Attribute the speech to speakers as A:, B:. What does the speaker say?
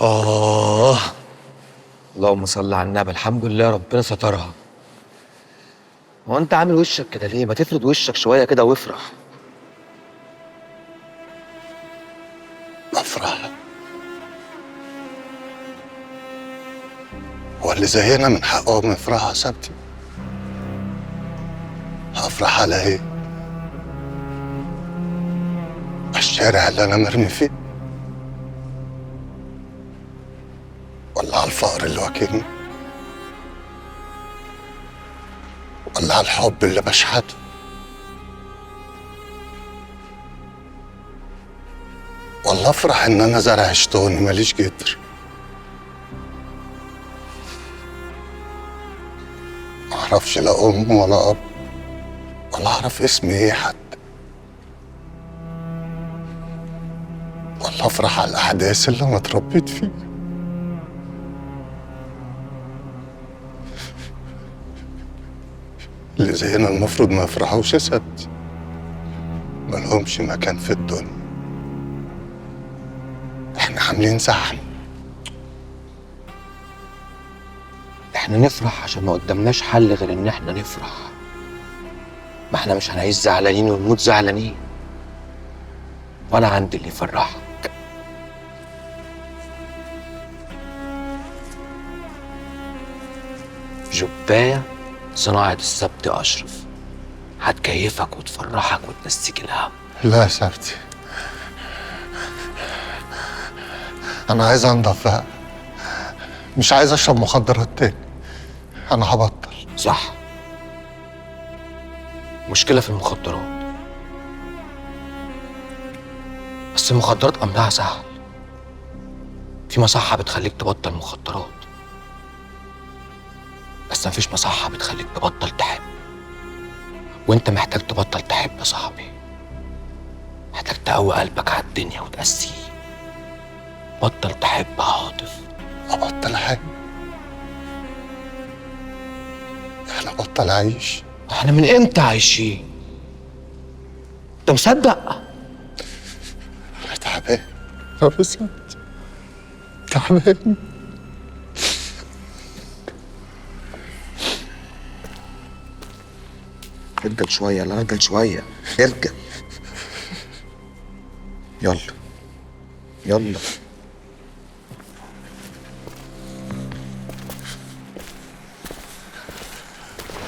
A: آه. اللهم صل على النبي، الحمد لله ربنا سترها. هو أنت عامل وشك كده ليه؟ ما تفرد وشك شوية كده وافرح.
B: افرح؟ هو اللي زينا من حقهم يفرحوا يا سبتي؟ هفرح على ايه؟ على الشارع اللي انا مرمي فيه؟ ولا على الفقر اللي واكلني؟ ولا على الحب اللي بشحته؟ ولا افرح ان انا زرع شطوني ماليش جدر؟ ما اعرفش لا ام ولا اب، ولا اعرف اسمي ايه حتى. ولا افرح على الاحداث اللي انا اتربيت فيها. اللي زينا المفروض ما يفرحوش يا ستي، ملهمش مكان في الدنيا. احنا عاملين زحمه.
A: احنا نفرح عشان ما قدامناش حل غير ان احنا نفرح. ما احنا مش هنعيش زعلانين ونموت زعلانين. وانا عندي اللي يفرحك. جباية صناعة السبت أشرف، هتكيفك وتفرحك وتنسيك الهم.
B: لا يا سبتي، انا عايز انضف بقى، مش عايز اشرب مخدرات تاني. انا هبطل.
A: صح. مشكلة في المخدرات، بس المخدرات أمرها سهل. في مصحة بتخليك تبطل مخدرات، بس مفيش مصحة بتخليك تبطل تحب. وانت محتاج تبطل تحب يا صاحبي، محتاج تقوي قلبك على الدنيا وتقسيه. بطل تحب يا عاطف.
B: ابطل حاجه؟ انا ابطل اعيش؟
A: احنا من امتى عايشين؟ انت مصدق؟
B: انا تعبان يا سبتي، تعبان.
A: ارجل شوية، لا ارجل شوية، ارجل. يلا يلا.